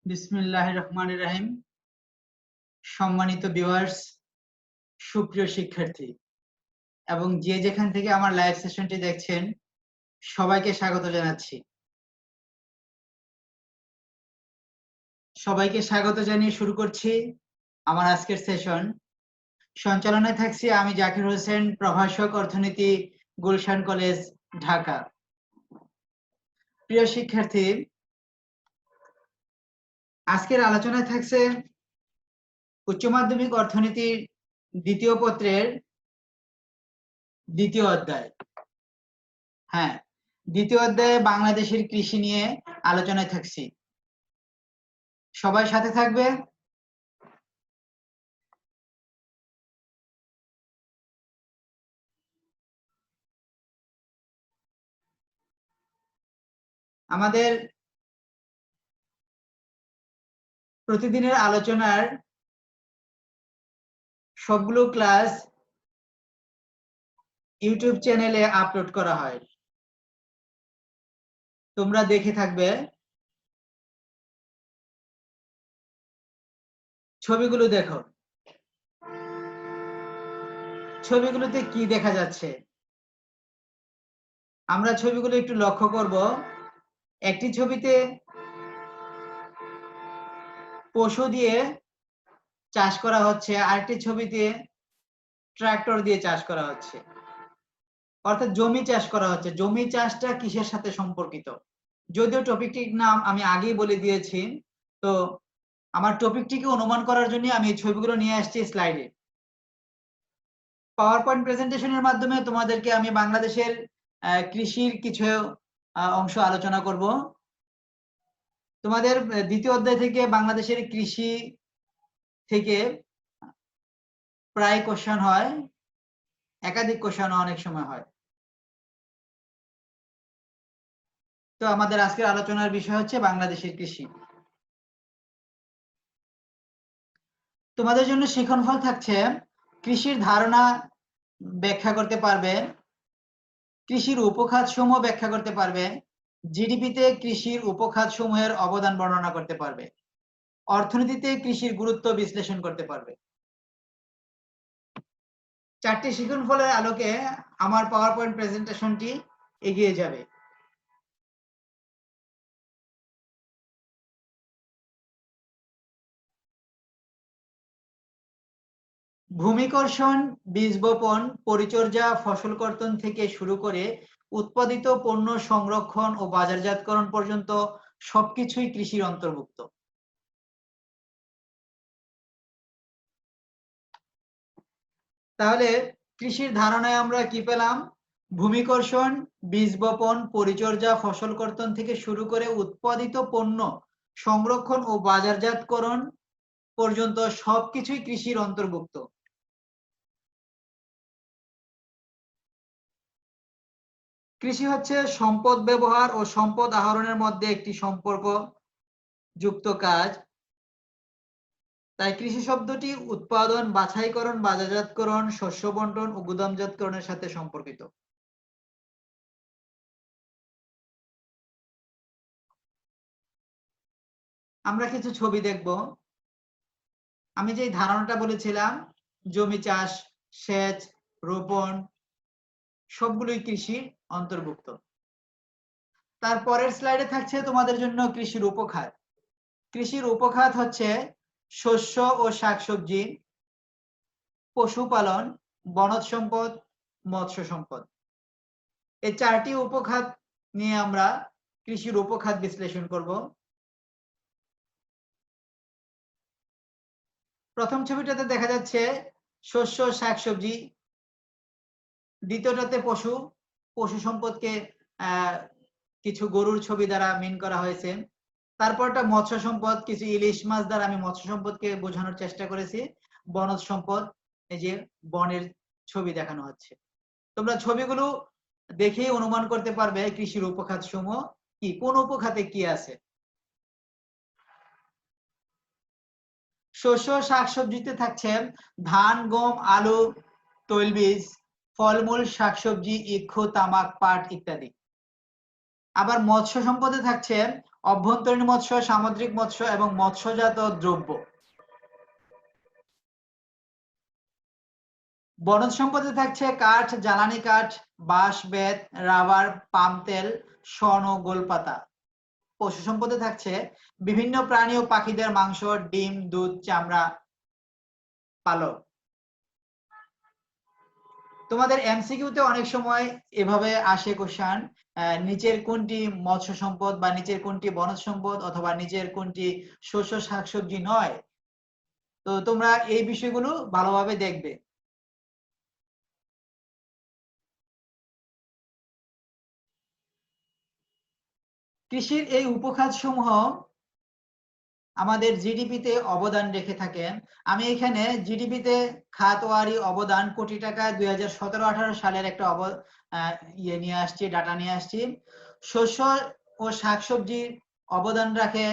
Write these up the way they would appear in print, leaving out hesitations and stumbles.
বিসমিল্লাহির রহমানির রহিম। সম্মানিত ভিউয়ার্স, সুপ্রিয় শিক্ষার্থী এবং যে যেখান থেকে আমার লাইভ সেশনটি দেখছেন সবাইকে স্বাগত জানাচ্ছি। সবাইকে স্বাগত জানিয়ে শুরু করছি আমার আজকের সেশন। সঞ্চালনায় থাকছি আমি জাকির হোসেন, প্রভাষক অর্থনীতি, গুলশান কলেজ, ঢাকা। প্রিয় শিক্ষার্থী, আজকের আলোচনায় থাকছে উচ্চ মাধ্যমিক অর্থনীতির দ্বিতীয় পত্রের দ্বিতীয় অধ্যায়। হ্যাঁ, দ্বিতীয় অধ্যায়ে বাংলাদেশের কৃষি নিয়ে আলোচনায় থাকছি। সবাই সাথে থাকবে। আমাদের প্রতিদিনের আলোচনার সবগুলো ক্লাস ইউটিউব চ্যানেলে আপলোড করা হয়, তোমরা দেখে থাকবে। ছবিগুলো দেখো, ছবিগুলোতে কি দেখা যাচ্ছে আমরা ছবিগুলো একটু লক্ষ্য করব। একটি ছবিতে পশু দিয়ে চাষ করা হচ্ছে, আরেকটি ছবিতে ট্রাক্টর দিয়ে চাষ করা হচ্ছে, অর্থাৎ জমি চাষ করা হচ্ছে। জমি চাষটা কিসের সাথে সম্পর্কিত? যদিও টপিকটির নাম আমি আগেই বলে দিয়েছি, তো আমার টপিকটিকে অনুমান করার জন্য আমি এই ছবিগুলো নিয়ে আসছি স্লাইডে। পাওয়ার পয়েন্ট প্রেজেন্টেশনের মাধ্যমে তোমাদেরকে আমি বাংলাদেশের কৃষির কিছু অংশ আলোচনা করব। তোমাদের দ্বিতীয় অধ্যায় থেকে বাংলাদেশের কৃষি থেকে প্রায় কোশ্চেন হয়, একাধিক কোশ্চেন অনেক সময় হয়। তো আমাদের আজকের আলোচনার বিষয় হচ্ছে বাংলাদেশের কৃষি। তোমাদের জন্য শিক্ষণফল থাকছে কৃষির ধারণা ব্যাখ্যা করতে পারবে, কৃষির উপখাত সমূহ ব্যাখ্যা করতে পারবে, জিডিপিতে কৃষির উপখাত সমূহের অবদান বর্ণনা করতে পারবে, অর্থনীতিতে কৃষির গুরুত্ব বিশ্লেষণ করতে পারবে। চারটি শিক্ষণফলের আলোকে আমার পাওয়ার পয়েন্ট প্রেজেন্টেশনটি এগিয়ে যাবে। ভূমিকর্ষণ, বীজ বপন, পরিচর্যা, ফসল কর্তন থেকে শুরু করে উৎপাদিত পণ্য সংরক্ষণ ও বাজারজাতকরণ পর্যন্ত সবকিছুই কৃষির অন্তর্ভুক্ত। তাহলে কৃষির ধারণায় আমরা কি পেলাম? ভূমিকর্ষণ, বীজ বপন, পরিচর্যা, ফসল কর্তন থেকে শুরু করে উৎপাদিত পণ্য সংরক্ষণ ও বাজারজাতকরণ পর্যন্ত সবকিছুই কৃষির অন্তর্ভুক্ত। কৃষি হচ্ছে সম্পদ ব্যবহার ও সম্পদ আহরণের মধ্যে একটি সম্পর্ক যুক্ত কাজ। তাই কৃষি শব্দটি উৎপাদন, বাছাইকরণ, বাজারজাতকরণ, শস্য বন্টন ও গুদামজাতকরণের সাথে সম্পর্কিত। আমরা কিছু ছবি দেখব। আমি যে ধারণাটা বলেছিলাম, জমি চাষ, সেচ, রোপণ সবগুলোই কৃষির অন্তর্ভুক্ত। তারপরের স্লাইডে থাকছে তোমাদের জন্য কৃষির উপখাত। কৃষির উপখাত হচ্ছে শস্য ও শাকসবজি, পশুপালন, বনজ সম্পদ, মৎস্য সম্পদ। এই চারটি উপখাত নিয়ে আমরা কৃষির উপখাত বিশ্লেষণ করব। প্রথম ছবিটাতে দেখা যাচ্ছে শস্য, শাকসবজি, দ্বিতীয়টাতে পশু সম্পদকে কিছু গরুর ছবি দ্বারা মিন করা হয়েছে। তারপরটা মৎস্য সম্পদ, কিছু ইলিশ মাছ দ্বারা আমি মৎস্য সম্পদকে বোঝানোর চেষ্টা করেছি। বনজ সম্পদ, এই যে বনের ছবি দেখানো হচ্ছে। তোমরা ছবিগুলো দেখেই অনুমান করতে পারবে কৃষির উপখাত সমূহ কি, কোন উপখাতে কি আছে। শস্য শাকসবজিতে থাকছে ধান, গম, আলু, তৈলবীজ, ফলমূল, শাকসবজি, ইক্ষু, তামাক, পাট ইত্যাদি। আবার মৎস্য সম্পদে থাকছে অভ্যন্তরীণ মৎস্য, সামুদ্রিক মৎস্য এবং মৎস্যজাত দ্রব্য। বনজ সম্পদে থাকছে কাঠ, জ্বালানি কাঠ, বাঁশ, বেত, রাবার, পাম তেল, শণ ও গোলপাতা। পশু সম্পদে থাকছে বিভিন্ন প্রাণী ও পাখিদের মাংস, ডিম, দুধ, চামড়া, পালক। তোমাদের এমসিকিউতে অনেক সময় এভাবে আসে কোশ্চেন, নিচের কোনটি মৎস্য সম্পদ বা নিচের কোনটি বনজ সম্পদ অথবা নিচের কোনটি শস্য শাকসবজি নয়। তো তোমরা এই বিষয়গুলো ভালোভাবে দেখবে। কৃষির এই উপখাত সমূহ আমাদের জিডিপিতে অবদান রেখে থাকেন। আমি এখানে জিডিপিতে খাতওয়ারি অবদান কোটি টাকা 2017-18 সালের একটা নিয়ে আসছি, ডাটা নিয়ে আসছি। শস্য ও শাকসবজির অবদান রাখে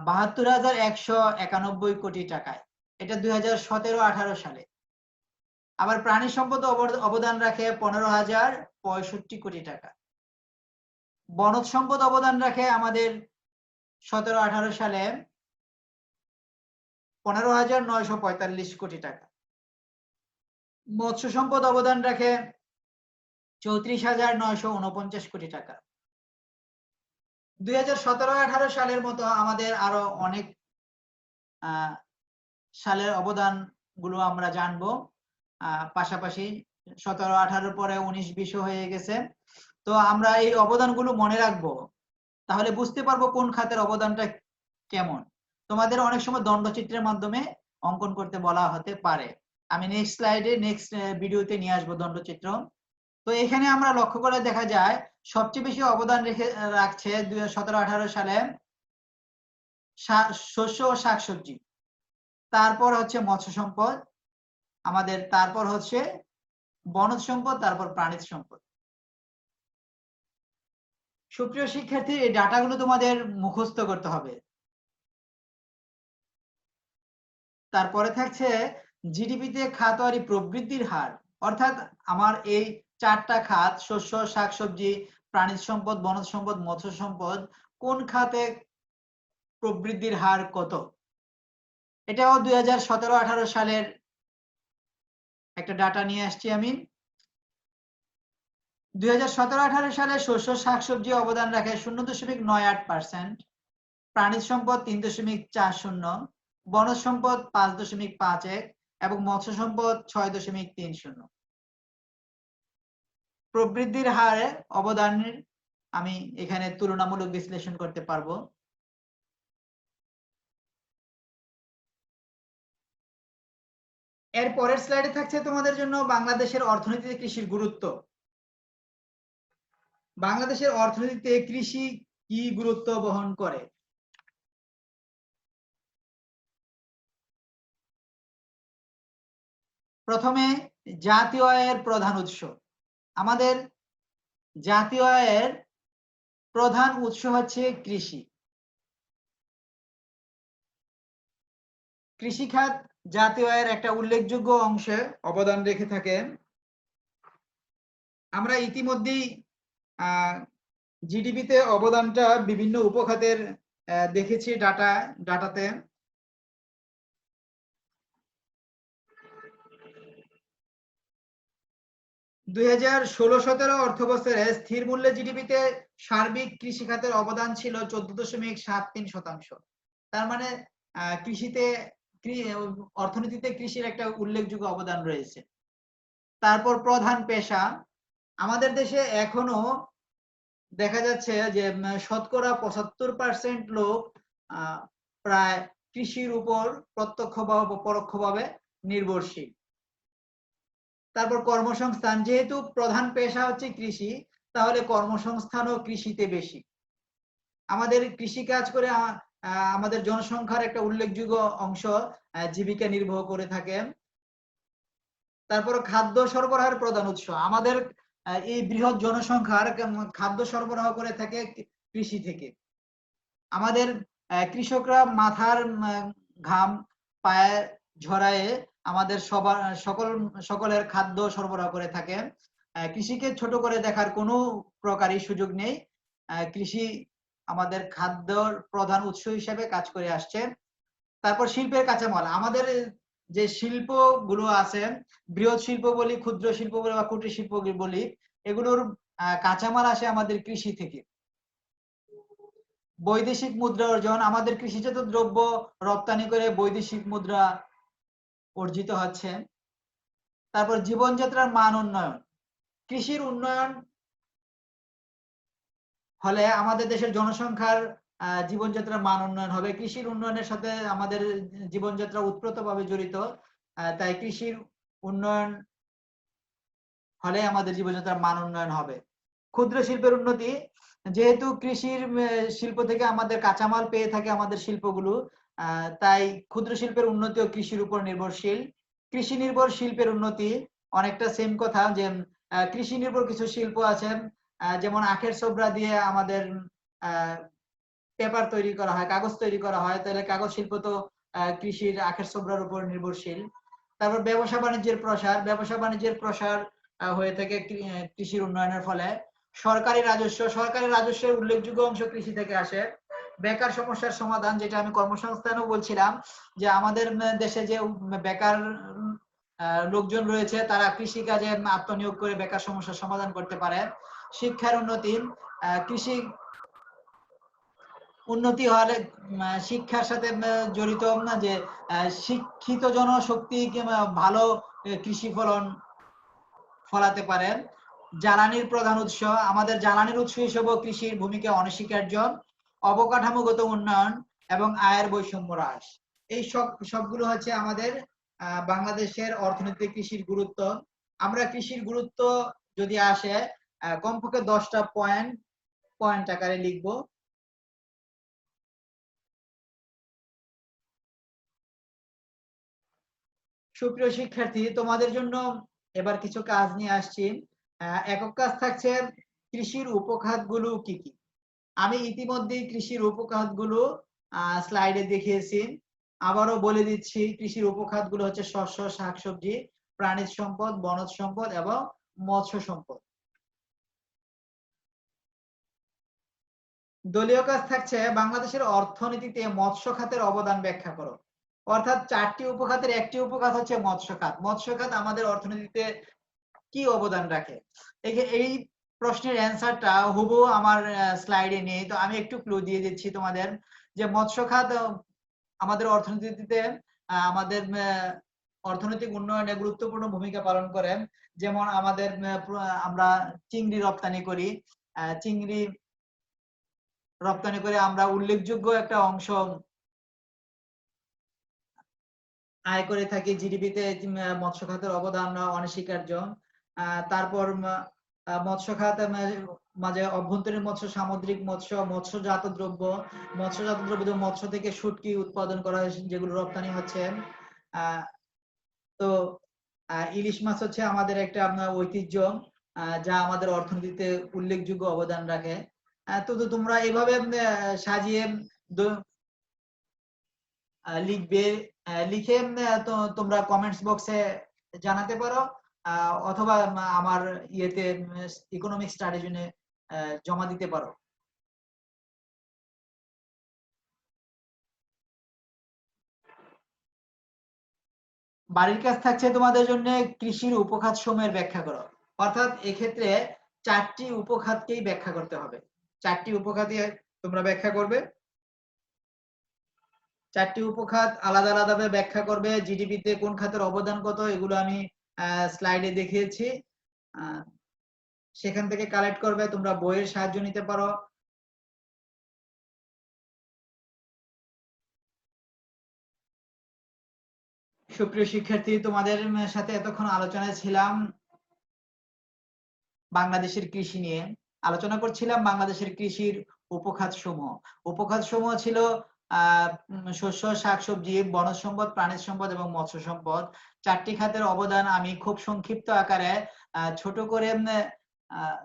72,191 কোটি টাকায়, এটা 2017-18 সালে। আবার প্রাণী সম্পদ অবদান রাখে 15,065 কোটি টাকা। বনজ সম্পদ অবদান রাখে আমাদের 17-18 সালে 15,945 কোটি টাকা। মৎস্য সম্পদ অবদান রাখে 34,949 কোটি টাকা। 2017-18 সালের মতো আমাদের আরো অনেক সালের অবদান গুলো আমরা জানবো। পাশাপাশি 17-18 পরে 19-20 হয়ে গেছে। তো আমরা এই অবদানগুলো মনে রাখবো, তাহলে বুঝতে পারবো কোন খাতের অবদানটা কেমন। তোমাদের অনেক সময় দণ্ডচিত্রের মাধ্যমে অঙ্কন করতে বলা হতে পারে। আমি নেক্সট স্লাইডে নেক্সট ভিডিওতে নিয়ে আসবো দণ্ডচিত্র। তো এখানে আমরা লক্ষ্য করে দেখা যায় সবচেয়ে বেশি অবদান রাখছে 2017-18 সালে শস্য ও শাকসবজি, তারপর হচ্ছে মৎস্য সম্পদ আমাদের, তারপর হচ্ছে বনজ সম্পদ, তারপর প্রাণীজ সম্পদ। সুপ্রিয় শিক্ষার্থী, এই ডাটাগুলো তোমাদের মুখস্থ করতে হবে। তারপরে থাকছে জিডিপিতে খাতওয়ারি প্রবৃদ্ধির হার, অর্থাৎ আমার এই চারটা খাত শস্য, শাকসবজি, প্রাণীজ সম্পদ, বনজ সম্পদ, মৎস্য সম্পদ, কোন খাতে প্রবৃদ্ধির হার কত। এটাও 2017-18 সালের একটা ডাটা নিয়ে আসছি আমি। 2017-18 সালে শস্য শাকসবজি অবদান রাখে 0.98%, প্রাণীজ সম্পদ 3.40, বনজ সম্পদ 5.51 এবং মৎস্য সম্পদ 6.30। প্রবৃদ্ধির হারে অবদানের আমি এখানে তুলনামূলক বিশ্লেষণ করতে পারবো। এর পরের স্লাইডে থাকছে তোমাদের জন্য বাংলাদেশের অর্থনীতিতে কৃষির গুরুত্ব। বাংলাদেশের অর্থনীতিতে কৃষি কি গুরুত্ব বহন করে। প্রথমে জাতীয় আয়ের প্রধান উৎস। আমাদের জাতীয় আয়ের প্রধান উৎস হচ্ছে কৃষি। কৃষি খাত জাতীয় আয়ের একটা উল্লেখযোগ্য অংশে অবদান রেখে থাকে। আমরা ইতিমধ্যেই জিডিপিতে অবদানটা বিভিন্ন উপখাতের দেখেছি ডাটাতে। দুই 2016-17 অর্থ বছরে স্থির মূল্যে জিডিপিতে সার্বিক কৃষি খাতের অবদান ছিল 14.73%। তার মানে কৃষিতে অর্থনীতিতে কৃষির একটা উল্লেখযোগ্য অবদান রয়েছে। তারপর প্রধান পেশা, আমাদের দেশে এখনো দেখা যাচ্ছে যে শতকরা 75% লোক প্রায় কৃষির উপর প্রত্যক্ষ বা পরোক্ষভাবে নির্ভরশীল। তারপর কর্মসংস্থান, যেহেতু প্রধান পেশা হচ্ছে কৃষি, তাহলে কর্মসংস্থানও কৃষিতে বেশি। আমাদের কৃষি কাজ করে আমাদের জনসংখ্যার একটা উল্লেখযোগ্য অংশ জীবিকা নির্বাহ করে থাকে। তারপর খাদ্য সরবরাহের প্রধান উৎস, আমাদের এই বৃহৎ জনসংখ্যার খাদ্য সরবরাহ করে থাকে কৃষি থেকে। আমাদের কৃষকরা মাথার ঘাম পায়ে ঝরায়ে আমাদের সকলের খাদ্য সরবরাহ করে থাকে। কৃষিকে ছোট করে দেখার কোনো প্রকারই সুযোগ নেই। কৃষি আমাদের খাদ্যর প্রধান উৎস হিসেবে কাজ করে আসছে। তারপর শিল্পের কাঁচামাল, আমাদের যে শিল্পগুলো আছে, বৃহৎ শিল্প বলি, ক্ষুদ্র শিল্প বলি বা কুটির শিল্প বলি, এগুলোর কাঁচামাল আসে আমাদের কৃষি থেকে। বৈদেশিক মুদ্রা অর্জন, আমাদের কৃষিজাত দ্রব্য রপ্তানি করে বৈদেশিক মুদ্রা অর্জিত হচ্ছে। তারপর জীবনযাত্রার মান উন্নয়ন, কৃষির উন্নয়ন হলে আমাদের দেশের জনসংখ্যার জীবনযাত্রার মান উন্নয়ন হবে। কৃষির উন্নয়নের সাথে আমাদের জীবনযাত্রা ওতপ্রোতভাবে জড়িত, তাই কৃষির উন্নয়ন হলে আমাদের জীবনযাত্রার মান উন্নয়ন হবে। ক্ষুদ্র শিল্পের উন্নতি, যেহেতু কৃষির শিল্প থেকে আমাদের কাঁচামাল পেয়ে থাকে আমাদের শিল্পগুলো, তাই ক্ষুদ্র শিল্পের উন্নতিও কৃষির উপর নির্ভরশীল। কৃষি নির্ভর শিল্পের উন্নতি অনেকটা সেম কথা, যে কৃষি নির্ভর কিছু শিল্প আছে, যেমন আখের ছোবড়া দিয়ে আমাদের পেপার তৈরি করা হয়, কাগজ তৈরি করা হয়, তাহলে কাগজ শিল্প তো কৃষির আখের ছোবড়ার উপর নির্ভরশীল। তারপর ব্যবসা বাণিজ্যের প্রসার, ব্যবসা বাণিজ্যের প্রসার হয়ে থাকে কৃষির উন্নয়নের ফলে। সরকারি রাজস্ব, সরকারি রাজস্বের উল্লেখযোগ্য অংশ কৃষি থেকে আসে। বেকার সমস্যার সমাধান, যেটা আমি কর্মসংস্থানও বলছিলাম, যে আমাদের দেশে যে বেকার লোকজন রয়েছে তারা কৃষি কাজে আত্মনিয়োগ করে বেকার সমস্যার সমাধান করতে পারে। শিক্ষার উন্নতি, কৃষি উন্নতি হলে শিক্ষার সাথে জড়িত, যে শিক্ষিত জনশক্তি ভালো কৃষি ফলন ফলাতে পারে। জ্বালানির প্রধান উৎস, আমাদের জ্বালানির উৎস হিসেবে কৃষির ভূমিকা অনস্বীকার্য। অবকাঠামোগত উন্নয়ন এবং আয়ের বৈষম্য হ্রাস, এই সবগুলো হচ্ছে আমাদের বাংলাদেশের অর্থনীতিতে কৃষির গুরুত্ব। আমরা কৃষির গুরুত্ব যদি আসে কমপক্ষে 10টা পয়েন্ট আকারে লিখবো। সুপ্রিয় শিক্ষার্থী, তোমাদের জন্য এবার কিছু কাজ নিয়ে আসছি। একক কাজ থাকছে কৃষির উপখাতগুলো কি কি। আমি ইতিমধ্যেই কৃষির উপখাতগুলো স্লাইডে দেখিয়েছি, আবারও বলে দিচ্ছি। কৃষির উপখাতগুলো হচ্ছে শস্য, শাকসবজি, প্রাণীজ সম্পদ, বনজ সম্পদ এবং মৎস্য সম্পদ। দলীয় কাজ থাকছে বাংলাদেশের অর্থনীতিতে মৎস্য খাতের অবদান ব্যাখ্যা করো। অর্থাৎ 4টি উপখাতের একটি উপখাত হচ্ছে মৎস্য খাত। মৎস্য খাত আমাদের অর্থনীতিতে কি অবদান রাখে, এই প্রশ্নের অ্যান্সারটা হুবহু আমার স্লাইডে নেই, তো আমি একটু ক্লু দিয়ে দিচ্ছি তোমাদের, যে মৎস্য খাত আমাদের অর্থনীতিতে আমাদের অর্থনৈতিক উন্নয়নে গুরুত্বপূর্ণ ভূমিকা পালন করে। যেমন আমাদের আমরা চিংড়ি রপ্তানি করি, চিংড়ি রপ্তানি করে আমরা উল্লেখযোগ্য একটা অংশ আয় করে থাকি। জিডিপিতে মৎস্য খাতের অবদান অনস্বীকার্য। তারপর মৎস্য খাত মাঝে অভ্যন্তরীণ মৎস্য, সামুদ্রিক মৎস্য, মৎস্যজাত দ্রব্য, মৎস্য থেকে শুটকি উৎপাদন করা হয়, যেগুলো রপ্তানি হচ্ছে। তো ইলিশ মাছ হচ্ছে আমাদের একটা ঐতিহ্য, যা আমাদের অর্থনীতিতে উল্লেখযোগ্য অবদান রাখে। তো তোমরা এইভাবে সাজিয়ে লিখবে, লিখে তোমরা কমেন্টস বক্সে জানাতে পারো, অথবা আমার ইয়েতে ইকোনমিক স্টাডি জোনে জমা দিতে পারো। বাড়ির কাজ থাকছে তোমাদের জন্য কৃষির উপখাত সমূহের ব্যাখ্যা করো। অর্থাৎ এক্ষেত্রে 4টি উপখাতকেই ব্যাখ্যা করতে হবে। 4টি উপখাতে তোমরা ব্যাখ্যা করবে। 4টি উপখাত আলাদা আলাদাভাবে ব্যাখ্যা করবে। জিডিপিতে কোন খাতের অবদান কত, এগুলো আমি স্লাইডে দেখিয়েছি, সেখান থেকে কালেক্ট করবে। তোমরা বইয়ের সাহায্য নিতে পারো। সুপ্রিয় শিক্ষার্থী, তোমাদের সাথে এতক্ষণ আলোচনায় ছিলাম বাংলাদেশের কৃষি নিয়ে। আলোচনা করছিলাম বাংলাদেশের কৃষির উপখাত সমূহ। উপখাত সমূহ ছিল শস্য, শাকসবজি, বনজ সম্পদ, প্রাণীজ সম্পদ এবং মৎস্য সম্পদ। 4টি খাতের অবদান আমি খুব সংক্ষিপ্ত আকারে ছোট করে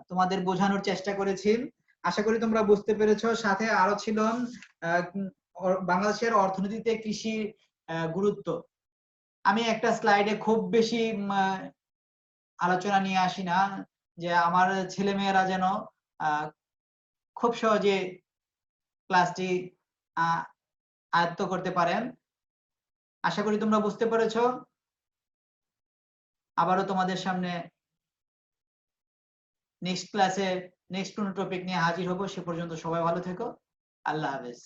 তোমাদের বোঝানোর চেষ্টা করেছি। আশা করি তোমরা বুঝতে পেরেছো। সাথে আরো ছিল বাংলাদেশের অর্থনীতিতে কৃষির গুরুত্ব। আমি একটা স্লাইডে খুব বেশি আলোচনা নিয়ে আসি না, যে আমার ছেলে মেয়েরা যেন খুব সহজে ক্লাসটি আয়ত্ত করতে পারেন। আশা করি তোমরা বুঝতে পেরেছো। আবারও তোমাদের সামনে নেক্সট ক্লাসে নেক্সট কোনো টপিক নিয়ে হাজির হব। সে পর্যন্ত সবাই ভালো থেকো। আল্লাহ হাফেজ।